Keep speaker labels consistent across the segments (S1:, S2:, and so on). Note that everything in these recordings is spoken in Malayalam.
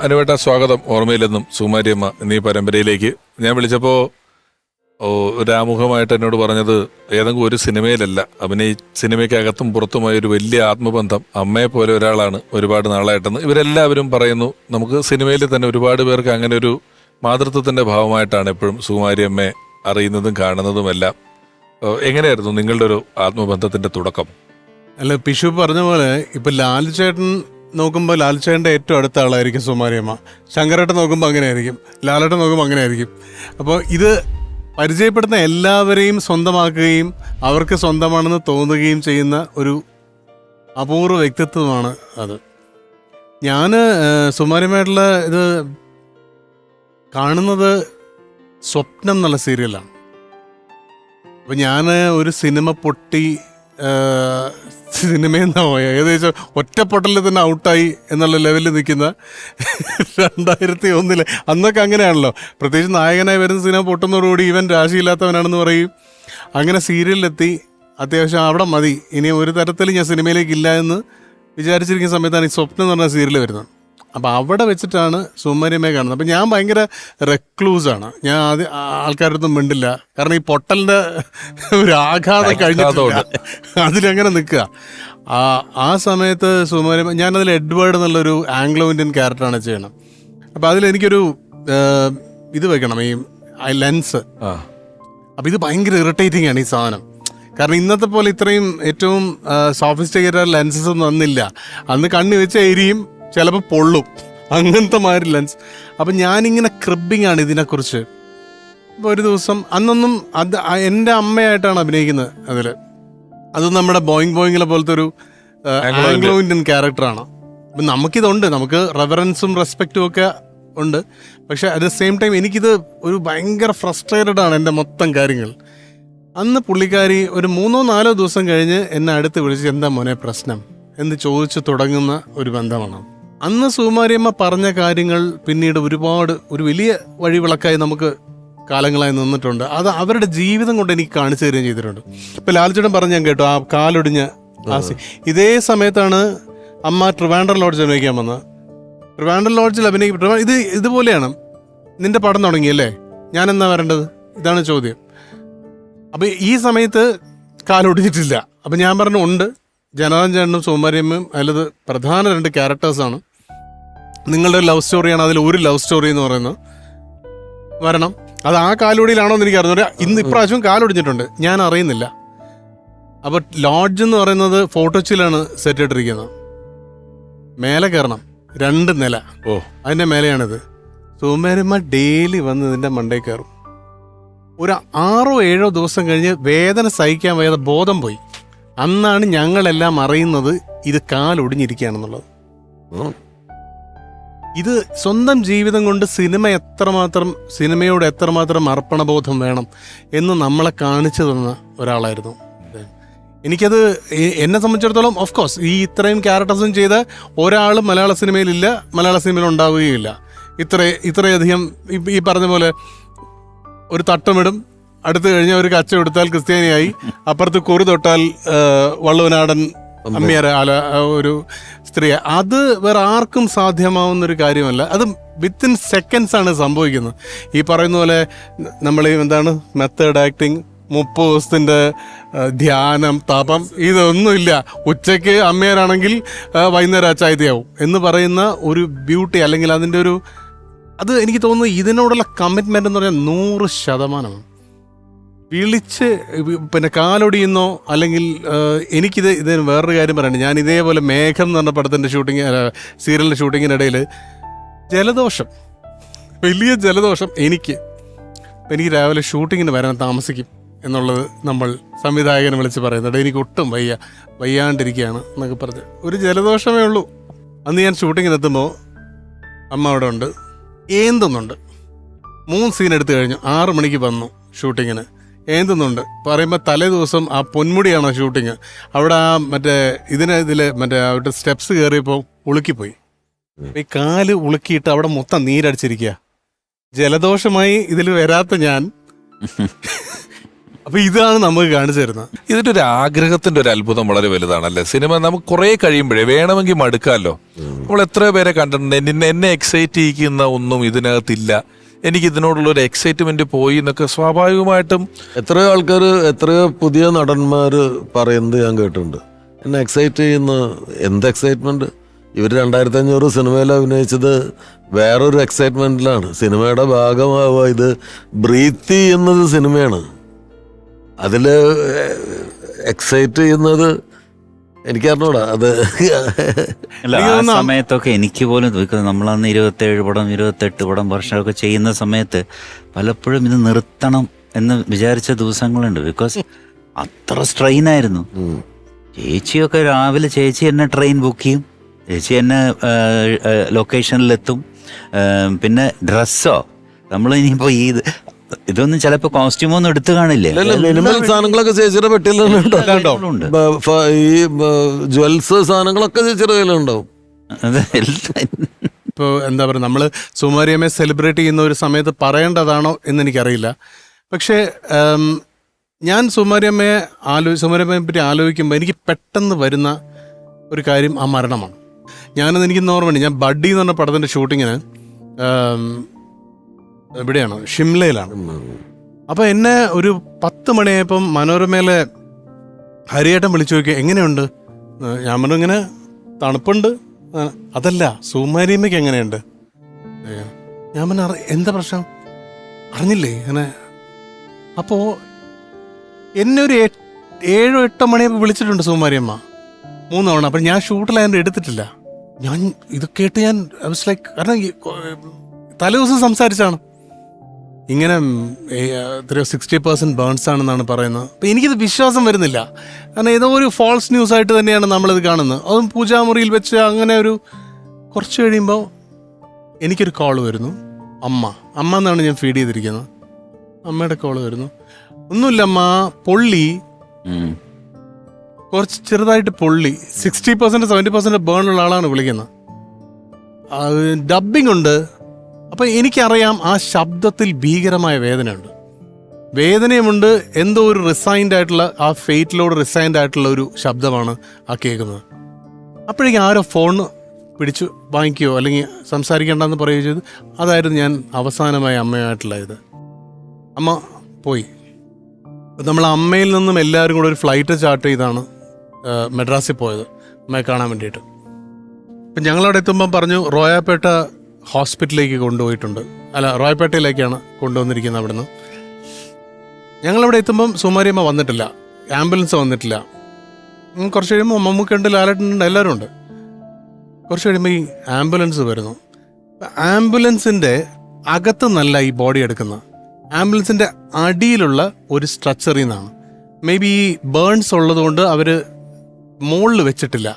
S1: അനുവേട്ട സ്വാഗതം. ഓർമ്മയിലെന്നും സുകുമാരിയമ്മ എന്നീ പരമ്പരയിലേക്ക് ഞാൻ വിളിച്ചപ്പോൾ ഒരു ആമുഖമായിട്ട് എന്നോട് പറഞ്ഞത് ഏതെങ്കിലും ഒരു സിനിമയിലല്ല സിനിമയ്ക്കകത്തും പുറത്തുമായ ഒരു വലിയ ആത്മബന്ധം അമ്മയെ പോലെ ഒരാളാണ് ഒരുപാട് നാളായിട്ടെന്ന് ഇവരെല്ലാവരും പറയുന്നു. നമുക്ക് സിനിമയിൽ തന്നെ ഒരുപാട് പേർക്ക് അങ്ങനെ ഒരു മാതൃത്വത്തിന്റെ ഭാവമായിട്ടാണ് എപ്പോഴും സുകുമാരിയമ്മയെ അറിയുന്നതും കാണുന്നതുമെല്ലാം. എങ്ങനെയായിരുന്നു നിങ്ങളുടെ ഒരു ആത്മബന്ധത്തിന്റെ തുടക്കം?
S2: അല്ല, പിഷു പറഞ്ഞ പോലെ ഇപ്പൊ ലാലുചേട്ടൻ നോക്കുമ്പോൾ ലാലുചേട്ടൻ്റെ ഏറ്റവും അടുത്ത ആളായിരിക്കും സുകുമാരിയമ്മ. ശങ്കരേട്ടൻ നോക്കുമ്പോൾ അങ്ങനെ ആയിരിക്കും, ലാലേട്ടൻ നോക്കുമ്പോൾ അങ്ങനെ ആയിരിക്കും. അപ്പോൾ ഇത് പരിചയപ്പെടുന്ന എല്ലാവരെയും സ്വന്തമാക്കുകയും അവർക്ക് സ്വന്തമാണെന്ന് തോന്നുകയും ചെയ്യുന്ന ഒരു അപൂർവ വ്യക്തിത്വമാണ് അത്. ഞാൻ സുകുമാരിയമ്മയായിട്ടുള്ള ഇത് കാണുന്നത് സ്വപ്നം എന്നുള്ള സീരിയലാണ്. അപ്പോൾ ഞാൻ ഒരു സിനിമ പൊട്ടി സിനിമയിൽ നിന്നാ പോയ ഏകദേശം ഒറ്റപ്പൊട്ടലിൽ തന്നെ ഔട്ടായി എന്നുള്ള ലെവലിൽ നിൽക്കുന്ന 2001 അന്നൊക്കെ അങ്ങനെയാണല്ലോ. പ്രത്യേകിച്ച് നായകനായി വരുന്ന സിനിമ പൊട്ടുന്നതോടുകൂടി ഇവൻ രാശിയില്ലാത്തവനാണെന്ന് പറയും. അങ്ങനെ സീരിയലിലെത്തി അത്യാവശ്യം അവിടെ മതി, ഇനി ഒരു തരത്തിൽ ഞാൻ സിനിമയിലേക്കില്ല എന്ന് വിചാരിച്ചിരിക്കുന്ന സമയത്താണ് ഈ സ്വപ്നം എന്ന് പറഞ്ഞ സീരിയൽ വരുന്നത്. അപ്പോൾ അവിടെ വെച്ചിട്ടാണ് സുകുമാരിയമ്മയെ കാണുന്നത്. അപ്പം ഞാൻ ഭയങ്കര റെക്ലൂസാണ്. ഞാൻ ആൾക്കാരുടെ അടുത്തും മിണ്ടില്ല. കാരണം ഈ പൊട്ടലിൻ്റെ ഒരു ആഘാതം കഴിഞ്ഞിട്ടില്ല, അതിലങ്ങനെ നിൽക്കുക. ആ സമയത്ത് സുകുമാരിയമ്മ, ഞാനതിൽ എഡ്വേർഡ് എന്നുള്ളൊരു ആംഗ്ലോ ഇന്ത്യൻ ക്യാരക്ടറാണ് ചെയ്യണം. അപ്പം അതിലെനിക്കൊരു ഇത് വെക്കണം, ഈ ലെൻസ്. അപ്പം ഇത് ഭയങ്കര ഇറിറ്റേറ്റിംഗ് ആണ് ഈ സാധനം. കാരണം ഇന്നത്തെ പോലെ ഇത്രയും ഏറ്റവും സോഫിസ്റ്റിക്കേറ്റഡ് ലെൻസസ് ഒന്നും അന്നില്ല. അന്ന് കണ്ണി വെച്ച ഏരിയയും ചിലപ്പോൾ പൊള്ളും, അങ്ങനത്തെ മാതിരി ലെൻസ്. അപ്പം ഞാനിങ്ങനെ ക്രിബിങ് ആണ് ഇതിനെക്കുറിച്ച്. അപ്പോൾ ഒരു ദിവസം അന്നൊന്നും അത് എൻ്റെ അമ്മയായിട്ടാണ് അഭിനയിക്കുന്നത് അതിൽ. അത് നമ്മുടെ ബോയിങ്ങിലെ പോലത്തെ ഒരു ആംഗ്ലോ ഇന്ത്യൻ ക്യാരക്ടറാണ്. അപ്പം നമുക്കിതുണ്ട്, നമുക്ക് റെവറൻസും റെസ്പെക്റ്റും ഒക്കെ ഉണ്ട്. പക്ഷെ അറ്റ് ദ സെയിം ടൈം എനിക്കിത് ഒരു ഭയങ്കര ഫ്രസ്ട്രേറ്റഡ് ആണ് എൻ്റെ മൊത്തം കാര്യങ്ങൾ. അന്ന് പുള്ളിക്കാരി ഒരു 3-4 ദിവസം കഴിഞ്ഞ് എന്നെ അടുത്ത് വിളിച്ച് എന്താ മോനെ പ്രശ്നം എന്ന് ചോദിച്ചു തുടങ്ങുന്ന ഒരു ബന്ധമാണ്. അന്ന് സുകുമാരിയമ്മ പറഞ്ഞ കാര്യങ്ങൾ പിന്നീട് ഒരു വലിയ വഴിവിളക്കായി നമുക്ക് കാലങ്ങളായി നിന്നിട്ടുണ്ട്. അത് അവരുടെ ജീവിതം കൊണ്ട് എനിക്ക് കാണിച്ചു തരികയും ചെയ്തിട്ടുണ്ട്. ഇപ്പം ലാൽച്ചേട്ടൻ പറഞ്ഞ് ഞാൻ കേട്ടു, ആ കാലൊടിഞ്ഞ ഇതേ സമയത്താണ് അമ്മ ട്രിവാൻഡ്രം ലോഡ്ജിൽ അഭിനയിക്കാൻ വന്നത്. ട്രിവാൻഡ്രം ലോഡ്ജിൽ ഇതുപോലെയാണ്, നിന്റെ പടം തുടങ്ങിയല്ലേ, ഞാൻ എന്നാ വരേണ്ടത്, ഇതാണ് ചോദ്യം. അപ്പം ഈ സമയത്ത് കാലൊടിഞ്ഞിട്ടില്ല. അപ്പം ഞാൻ പറഞ്ഞു ഉണ്ട്, ജനാർദ്ദൻ ചേട്ടനും സുകുമാരിയമ്മയും അതിലത് പ്രധാന 2 ക്യാരക്ടേഴ്സാണ്. നിങ്ങളുടെ ലവ് സ്റ്റോറിയാണ് അതിൽ ഒരു ലവ് സ്റ്റോറി എന്ന് പറയുന്നത്. വരണം. അത് ആ കാലൊടിയിലാണോ എന്ന് എനിക്ക് അറിഞ്ഞു. ഇപ്രാവശ്യം കാലൊടിഞ്ഞിട്ടുണ്ട്, ഞാൻ അറിയുന്നില്ല. അപ്പോൾ ലോഡ്ജ് എന്ന് പറയുന്നത് ഫോട്ടോച്ചിലാണ് സെറ്റ് ഇട്ടിരിക്കുന്നത്. മേലെ കയറണം, 2 നില. അതിൻ്റെ മേലെയാണിത്. സുകുമാരിയമ്മ ഡെയിലി വന്ന് ഇതിൻ്റെ മണ്ടയിൽ കയറും. ഒരു 6-7 ദിവസം കഴിഞ്ഞ് വേദന സഹിക്കാൻ വയ്യാതെ ബോധം പോയി. അന്നാണ് ഞങ്ങളെല്ലാം അറിയുന്നത് ഇത് കാലൊടിഞ്ഞിരിക്കുകയാണെന്നുള്ളത്. ഇത് സ്വന്തം ജീവിതം കൊണ്ട് സിനിമയോട് എത്രമാത്രം അർപ്പണബോധം വേണം എന്ന് നമ്മളെ കാണിച്ചു തന്ന ഒരാളായിരുന്നു. എനിക്കത് എന്നെ സംബന്ധിച്ചിടത്തോളം ഓഫ് കോഴ്സ് ഈ ഇത്രയും ക്യാരക്ടേഴ്സും ചെയ്ത ഒരാളും മലയാള സിനിമയിലില്ല, മലയാള സിനിമയിൽ ഉണ്ടാവുകയില്ല. ഇത്രയധികം ഈ പറഞ്ഞ പോലെ ഒരു തട്ടമിടും, അടുത്ത് കഴിഞ്ഞ ഒരു കച്ച എടുത്താൽ ക്രിസ്ത്യാനിയായി, അപ്പുറത്ത് കുറി തൊട്ടാൽ വള്ളുവനാടൻ അമ്മിയാര ഒരു സ്ത്രീ. അത് വേറെ ആർക്കും സാധ്യമാവുന്നൊരു കാര്യമല്ല. അത് വിത്തിൻ സെക്കൻഡ്സ് ആണ് സംഭവിക്കുന്നത്. ഈ പറയുന്ന പോലെ നമ്മൾ എന്താണ് മെത്തേഡ് ആക്ടിങ്, 30 ദിവസത്തിൻ്റെ ധ്യാനം, തപം, ഇതൊന്നുമില്ല. ഉച്ചയ്ക്ക് അമ്മയാരാണെങ്കിൽ വൈകുന്നേരം അച്ചായത്തിയാവും എന്ന് പറയുന്ന ഒരു ബ്യൂട്ടി, അല്ലെങ്കിൽ അതിൻ്റെ ഒരു അത് എനിക്ക് തോന്നുന്നു ഇതിനോടുള്ള കമ്മിറ്റ്മെൻ്റ് എന്ന് പറഞ്ഞാൽ 100%. വിളിച്ച് പിന്നെ കാലൊടിയുന്നോ അല്ലെങ്കിൽ ഇതിന് വേറൊരു കാര്യം പറയണ്ടേ. ഞാൻ ഇതേപോലെ മേഘം എന്ന് പറഞ്ഞ പടത്തിൻ്റെ സീരിയലിൻ്റെ ഷൂട്ടിങ്ങിനിടയിൽ വലിയ ജലദോഷം എനിക്ക് രാവിലെ ഷൂട്ടിങ്ങിന് വരാൻ താമസിക്കും എന്നുള്ളത് നമ്മൾ സംവിധായകനെ വിളിച്ച് പറയുന്നുണ്ട്. എനിക്ക് ഒട്ടും വയ്യാണ്ടിരിക്കുകയാണ് എന്നൊക്കെ പറഞ്ഞ് ഒരു ജലദോഷമേ ഉള്ളൂ. അന്ന് ഞാൻ ഷൂട്ടിങ്ങിനെത്തുമ്പോൾ അമ്മ അവിടെ ഉണ്ട്, ഏന്തുന്നുണ്ട്. 3 സീൻ എടുത്തു കഴിഞ്ഞു, 6 മണിക്ക് വന്നു ഷൂട്ടിങ്ങിന്, ഏന്തുന്നുണ്ട്. പറയുമ്പോൾ തലേ ദിവസം ആ പൊന്മുടിയാണ് ഷൂട്ടിങ്. അവിടെ ആ അവിടെ സ്റ്റെപ്സ് കയറിയപ്പോൾ ഉളുക്കിപ്പോയി. ഈ കാല് ഉളുക്കിയിട്ട് അവിടെ മൊത്തം നീരടിച്ചിരിക്കുക. ജലദോഷമായി ഇതിൽ വരാത്ത ഞാൻ അപ്പൊ ഇതാണ് നമുക്ക് കാണിച്ചു തരുന്നത്.
S1: ഇതിന്റെ ഒരു ആഗ്രഹത്തിന്റെ ഒരു അത്ഭുതം വളരെ വലുതാണല്ലേ. സിനിമ നമുക്ക് കുറെ കഴിയുമ്പോഴേ വേണമെങ്കിൽ മടുക്കാമല്ലോ. നമ്മൾ എത്ര പേരെ കണ്ടിട്ടുണ്ട്, എന്നെ എക്സൈറ്റ് ചെയ്യിക്കുന്ന ഒന്നും ഇതിനകത്തില്ല, എനിക്ക് ഇതിനോടുള്ള ഒരു എക്സൈറ്റ്മെന്റ് പോയി എന്നൊക്കെ സ്വാഭാവികമായിട്ടും
S3: എത്രയോ ആൾക്കാർ, എത്രയോ പുതിയ നടന്മാർ പറയുന്നത് ഞാൻ കേട്ടിട്ടുണ്ട്. എന്നെ എക്സൈറ്റ് ചെയ്യുന്ന എന്ത് എക്സൈറ്റ്മെന്റ്? ഇവർ 2500 സിനിമയിൽ അഭിനയിച്ചത് വേറൊരു എക്സൈറ്റ്മെന്റിലാണ്. സിനിമയുടെ ഭാഗമാവുക, ഇത് ബ്രീത്ത് ചെയ്യുന്നത് സിനിമയാണ്. അതിൽ എക്സൈറ്റ് ചെയ്യുന്നത് എനിക്കറിഞ്ഞൂടാ. അത്
S4: അല്ല, ആ സമയത്തൊക്കെ എനിക്ക് പോലും നമ്മളന്ന് 27 പടം 28 പടം വർഷമൊക്കെ ചെയ്യുന്ന സമയത്ത് പലപ്പോഴും ഇത് നിർത്തണം എന്ന് വിചാരിച്ച ദിവസങ്ങളുണ്ട്. ബിക്കോസ് അത്ര സ്ട്രെയിൻ ആയിരുന്നു. ചേച്ചിയൊക്കെ രാവിലെ ചേച്ചി എന്നെ ട്രെയിൻ ബുക്ക് ചെയ്യും, ചേച്ചി എന്നെ ലൊക്കേഷനിലെത്തും. പിന്നെ ഡ്രസ്സോ നമ്മൾ ഇനിയിപ്പോൾ ഇതൊന്നും ചിലപ്പോ കോസ്റ്റ്യൂമൊന്നും എടുത്തു കാണില്ലേ.
S3: മിനിമൽ സാധനങ്ങളൊക്കെ ചേച്ചിയുടെ പെട്ടിയിലുണ്ട്. ഈ ജ്വൽസ് സാധനങ്ങളൊക്കെ ചേച്ചിയുടെ കയ്യിലുണ്ടാവും.
S2: ഇപ്പോൾ എന്താ പറയുക, നമ്മൾ സുമാരിയമ്മയെ സെലിബ്രേറ്റ് ചെയ്യുന്ന ഒരു സമയത്ത് പറയേണ്ടതാണോ എന്ന് എനിക്കറിയില്ല. പക്ഷേ ഞാൻ സുമാരിയമ്മയെ പറ്റി ആലോചിക്കുമ്പോൾ എനിക്ക് പെട്ടെന്ന് വരുന്ന ഒരു കാര്യം ആ മരണമാണ്. എനിക്ക് ഓർമ്മയുണ്ട്, ഞാൻ ബഡ്ഡി എന്ന് പറഞ്ഞ പടത്തിൻ്റെ ഷൂട്ടിങ്ങിന് എവിടെയാണ്, ഷിംലയിലാണ്. അപ്പോൾ എന്നെ ഒരു 10 മണിയായപ്പം മനോരമയിലെ ഹരിയേട്ടൻ വിളിച്ചു നോക്കി, എങ്ങനെയുണ്ട്? ഞാൻ പറഞ്ഞു ഇങ്ങനെ തണുപ്പുണ്ട്. അതല്ല, സുമാരിയമ്മയ്ക്ക് എങ്ങനെയുണ്ട്? ഞാൻ പറഞ്ഞു എന്താ പ്രശ്നം, അറിഞ്ഞില്ലേ അങ്ങനെ? അപ്പോൾ എന്നെ ഒരു 7-8 മണിയായപ്പോൾ വിളിച്ചിട്ടുണ്ട് സുമാരിയമ്മ 3 തവണ. അപ്പം ഞാൻ ഷൂട്ടിലായതുകൊണ്ട് എടുത്തിട്ടില്ല. ഞാൻ ഇത് കേട്ട് ഞാൻ ലൈക്ക്, കാരണം തലേദിവസം സംസാരിച്ചാണ് ഇങ്ങനെ 60% ബേൺസ് ആണെന്നാണ് പറയുന്നത്. അപ്പം എനിക്കിത് വിശ്വാസം വരുന്നില്ല. കാരണം ഏതോ ഒരു ഫോൾസ് ന്യൂസ് ആയിട്ട് തന്നെയാണ് നമ്മളിത് കാണുന്നത്. അതും പൂജാമുറിയിൽ വെച്ച്. അങ്ങനെ ഒരു കുറച്ച് കഴിയുമ്പോൾ എനിക്കൊരു കോള് വരുന്നു. അമ്മ എന്നാണ് ഞാൻ ഫീഡ് ചെയ്തിരിക്കുന്നത്. അമ്മയുടെ കോള് വരുന്നു. ഒന്നുമില്ല അമ്മ, പൊള്ളി, കുറച്ച് ചെറുതായിട്ട് പൊള്ളി, 60% 70% ബേണുള്ള ആളാണ് വിളിക്കുന്നത്. ഡബ്ബിംഗ് ഉണ്ട്. അപ്പം എനിക്കറിയാം ആ ശബ്ദത്തിൽ ഭീകരമായ വേദനയുണ്ട്, വേദനയുമുണ്ട്. എന്തോ ഒരു റിസൈൻഡ് ആയിട്ടുള്ള, ആ ഫെയ്റ്റിലോട് റിസൈൻഡ് ആയിട്ടുള്ള ഒരു ശബ്ദമാണ് ആ കേൾക്കുന്നത്. അപ്പോഴേക്കും ആരോ ഫോൺ പിടിച്ചു വാങ്ങിക്കുകയോ അല്ലെങ്കിൽ സംസാരിക്കേണ്ടെന്ന് പറയുകയോ ചെയ്തു. അതായിരുന്നു ഞാൻ അവസാനമായി അമ്മയായിട്ടുള്ള ഇത്. അമ്മ പോയി. നമ്മൾ അമ്മയിൽ നിന്നും എല്ലാവരും കൂടെ ഒരു ഫ്ലൈറ്റ് ചാർട്ട് ചെയ്താണ് മദ്രാസിൽ പോയത് അമ്മയെ കാണാൻ വേണ്ടിയിട്ട്. അപ്പം ഞങ്ങളവിടെ എത്തുമ്പം പറഞ്ഞു റോയാപേട്ട ഹോസ്പിറ്റലിലേക്ക് കൊണ്ടുപോയിട്ടുണ്ട്. അല്ല, റോയപ്പേട്ടയിലേക്കാണ് കൊണ്ടുവന്നിരിക്കുന്നത് അവിടുന്ന്. ഞങ്ങളവിടെ എത്തുമ്പം സുമാരിയമ്മ വന്നിട്ടില്ല, ആംബുലൻസ് വന്നിട്ടില്ല. കുറച്ച് കഴിയുമ്പോൾ മമ്മൂക്കുണ്ട്, ലാലേട്ടനുണ്ട്, എല്ലാവരും ഉണ്ട്. കുറച്ച് കഴിയുമ്പോൾ ഈ ആംബുലൻസ് വരുന്നു. ആംബുലൻസിൻ്റെ അകത്ത് നല്ല ഈ ബോഡി എടുക്കുന്നത്, ആംബുലൻസിൻ്റെ അടിയിലുള്ള ഒരു സ്ട്രക്ചറിൽ നിന്നാണ്. മേ ബി ഈ ബേൺസ് ഉള്ളതുകൊണ്ട് അവർ മുകളിൽ വെച്ചിട്ടില്ല.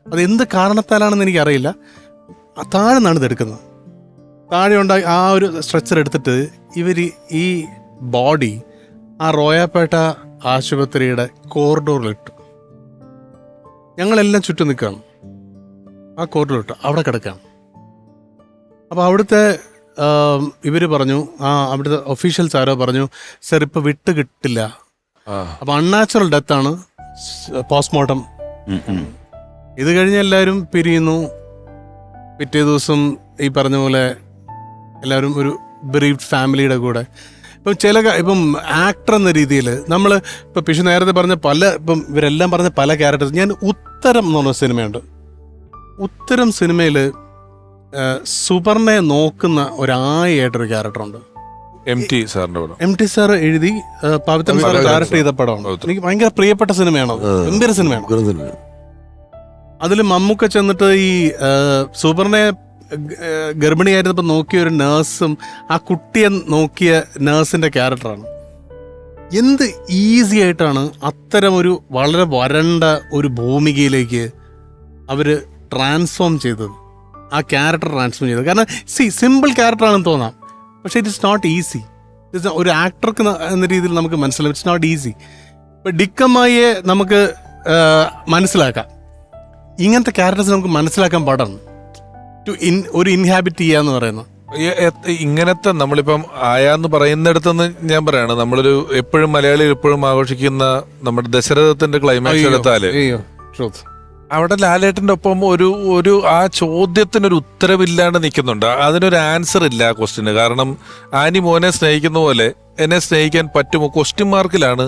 S2: അത് എന്ത് കാരണത്താലാണെന്ന് എനിക്കറിയില്ല. താഴെ നിന്നാണ് ഇതെടുക്കുന്നത്. താഴെ ഉണ്ടായി ആ ഒരു സ്ട്രെച്ചർ എടുത്തിട്ട് ഇവർ ഈ ബോഡി ആ റോയാപേട്ട ആശുപത്രിയുടെ കോറിഡോറിലിട്ടു. ഞങ്ങളെല്ലാം ചുറ്റും നിൽക്കുകയാണ്. ആ കോറിഡോറിലിട്ടു അവിടെ കിടക്കുകയാണ്. അപ്പോൾ അവിടുത്തെ ഇവർ പറഞ്ഞു, അവിടുത്തെ ഒഫീഷ്യൽസ് ആരോ പറഞ്ഞു, സർ ഇപ്പോൾ വിട്ട് കിട്ടില്ല. അപ്പോൾ അൺനാച്ചുറൽ ഡെത്താണ്, പോസ്റ്റ്മോർട്ടം. ഇത് കഴിഞ്ഞ് എല്ലാവരും പിരിയുന്നു. പിറ്റേ ദിവസം ഈ പറഞ്ഞ പോലെ എല്ലാവരും ഒരു ബ്രീഫ്ഡ് ഫാമിലിയുടെ കൂടെ. ഇപ്പം ആക്ടർ എന്ന രീതിയിൽ നമ്മൾ ഇപ്പം പിഷു നേരത്തെ പറഞ്ഞ ഇപ്പം ഇവരെല്ലാം പറഞ്ഞ പല ക്യാരക്ടേഴ്സ്. ഞാൻ ഉത്തരം എന്ന് പറഞ്ഞ സിനിമയുണ്ട്. ഉത്തരം സിനിമയിൽ സുപർണയെ നോക്കുന്ന ഒരായിട്ടൊരു ക്യാരക്ടറുണ്ട്. MT സാർ എഴുതി പവിത്രൻ സാർ ഡയറക്ട് ചെയ്ത പടമാണ്. എനിക്ക് ഭയങ്കര പ്രിയപ്പെട്ട സിനിമയാണ്. ഗംഭീര സിനിമയാണ്. അതിൽ മമ്മൂക്ക ചെന്നിട്ട് ഈ സുപർണയെ ഗർഭിണിയായിരുന്നപ്പോൾ നോക്കിയ ഒരു നേഴ്സും ആ കുട്ടിയെ നോക്കിയ നേഴ്സിന്റെ ക്യാരക്ടറാണ്. എന്ത് ഈസി ആയിട്ടാണ് അത്തരം ഒരു വളരെ വരണ്ട ഒരു ഭൂമികയിലേക്ക് അവർ ട്രാൻസ്ഫോം ചെയ്തത്, ആ ക്യാരക്ടർ ട്രാൻസ്ഫോം ചെയ്തത്. കാരണം സിമ്പിൾ ക്യാരക്ടറാണെന്ന് തോന്നാം, പക്ഷേ ഇറ്റ് ഇസ് നോട്ട് ഈസി. ഒരു ആക്ടർക്ക് എന്ന രീതിയിൽ നമുക്ക് മനസ്സിലാവും, ഇറ്റ്സ് നോട്ട് ഈസി. ഇപ്പം ഡിക്കമ്മായിയെ നമുക്ക് മനസ്സിലാക്കാം, ഇങ്ങനത്തെ ക്യാരക്ടേഴ്സ് നമുക്ക് മനസ്സിലാക്കാൻ പാടാണ് ഒരു ഇൻഹാബിറ്റ് ചെയ്യാന്ന് പറയുന്നത്.
S1: ഇങ്ങനത്തെ നമ്മളിപ്പം ആയാന്ന് പറയുന്നിടത്തുനിന്ന് ഞാൻ പറയാണ്, നമ്മളൊരു എപ്പോഴും മലയാളി എപ്പോഴും ആഘോഷിക്കുന്ന നമ്മുടെ ദശരഥത്തിന്റെ ക്ലൈമാക്സ് എടുത്താല്
S2: അയ്യോ ട്രൂത്ത്.
S1: അവിടെ ലാലേട്ടന്റെ ഒപ്പം ഒരു ആ ചോദ്യത്തിനൊരു ഉത്തരവില്ലാണ്ട് നിൽക്കുന്നുണ്ട്. അതിനൊരു ആൻസർ ഇല്ല ആ ക്വസ്റ്റിന്. കാരണം ആനി മോനെ സ്നേഹിക്കുന്ന പോലെ എന്നെ സ്നേഹിക്കാൻ പറ്റുമോ ക്വസ്റ്റ്യൻ മാർക്കിലാണ്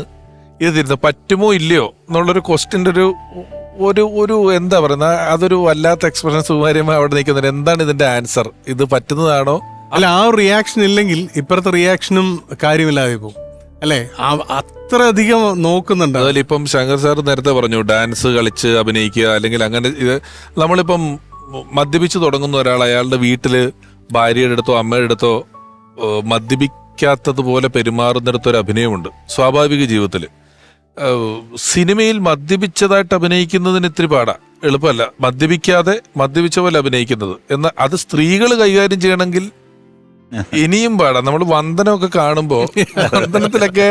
S1: ഇത് തിരുന്നത്. പറ്റുമോ ഇല്ലയോ എന്നുള്ളൊരു ക്വസ്റ്റിന്റെ ഒരു എന്താ പറയുന്ന അതൊരു വല്ലാത്ത എക്സ്പ്രഷൻ സുകുമാരിയമ്മ അവിടെ നിൽക്കുന്നുണ്ട്. എന്താണ് ഇതിന്റെ ആൻസർ? ഇത് പറ്റുന്നതാണോ?
S2: അല്ല, ആ ഒരു റിയാക്ഷൻ ഇല്ലെങ്കിൽ ഇപ്പുറത്തെ റിയാക്ഷനും കാര്യമില്ലാതെ പോകും അല്ലേ? അത്ര അധികം നോക്കുന്നുണ്ട്.
S1: അതുപോലെ ഇപ്പം ശങ്കർ സാർ നേരത്തെ പറഞ്ഞു ഡാൻസ് കളിച്ച് അഭിനയിക്കുക, അല്ലെങ്കിൽ അങ്ങനെ ഇത് നമ്മളിപ്പം മദ്യപിച്ച് തുടങ്ങുന്ന ഒരാൾ അയാളുടെ വീട്ടില് ഭാര്യയുടെ അടുത്തോ അമ്മയുടെ അടുത്തോ മദ്യപിക്കാത്തതുപോലെ പെരുമാറുന്നിടത്തൊരു അഭിനയമുണ്ട് സ്വാഭാവിക ജീവിതത്തിൽ. സിനിമയിൽ മദ്യപിച്ചതായിട്ട് അഭിനയിക്കുന്നതിന് ഇത്തിരി പാടാ, എളുപ്പമല്ല. മദ്യപിക്കാതെ മദ്യപിച്ച പോലെ അഭിനയിക്കുന്നത് എന്നാൽ അത് സ്ത്രീകൾ കൈകാര്യം ചെയ്യണമെങ്കിൽ ഇനിയും പാടാ. നമ്മൾ വന്ദനമൊക്കെ കാണുമ്പോ വന്ദനത്തിലൊക്കെ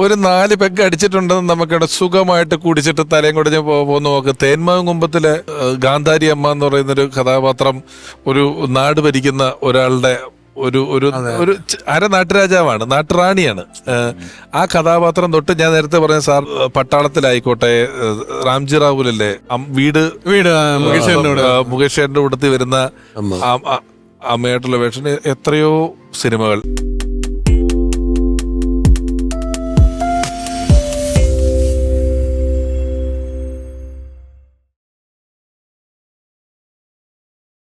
S1: ഒരു 4 പെഗ് അടിച്ചിട്ടുണ്ടെന്ന് നമുക്കിവിടെ സുഖമായിട്ട് കുടിച്ചിട്ട് തലയും കുടഞ്ഞ് പോകുന്ന നോക്ക്. തേന്മാവും കുമ്പത്തിലെ ഗാന്ധാരി അമ്മ എന്ന് പറയുന്നൊരു കഥാപാത്രം ഒരു നാട് ഭരിക്കുന്ന ഒരാളുടെ ഒരു അര നാട്ടുരാജാവാണ്, നാട്ടുറാണിയാണ്. ആ കഥാപാത്രം തൊട്ട് ഞാൻ നേരത്തെ പറഞ്ഞ സാർ പട്ടാളത്തിലായിക്കോട്ടെ, റാംജി റാവുലല്ലേ വീട് മുകേഷ് ചേട്ടന്റെ കൂട്ടത്തിൽ വരുന്ന അമ്മയായിട്ടുള്ള വേഷം, എത്രയോ സിനിമകൾ